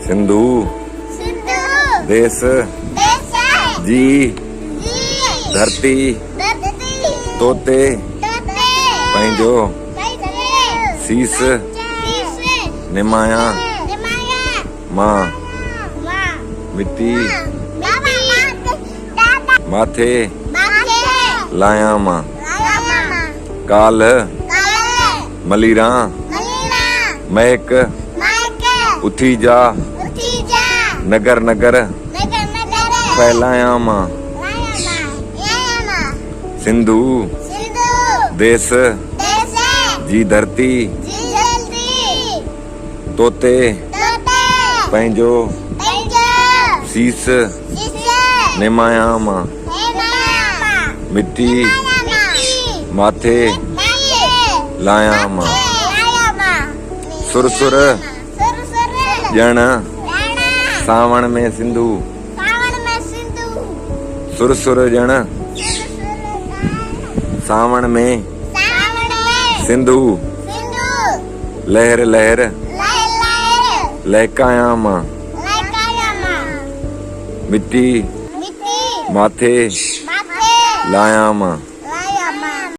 सिंधु देश जी धरती तोते पंहिंजो शीस निमाया मां मिट्टी माथे लाया मां काल मलीरा महक उथी जा नगर नगर फैलाया मां सिंधु देश जी धरती तोते पंहिंजो शीस निमाया मां मिट्टी माथे लाया मां सुर सुर ॼण सावण में सिंधु सुर सुर ॼण सावण में सिंधु लहर लहर लहकाया मां मिट्टी माथे लाया मां।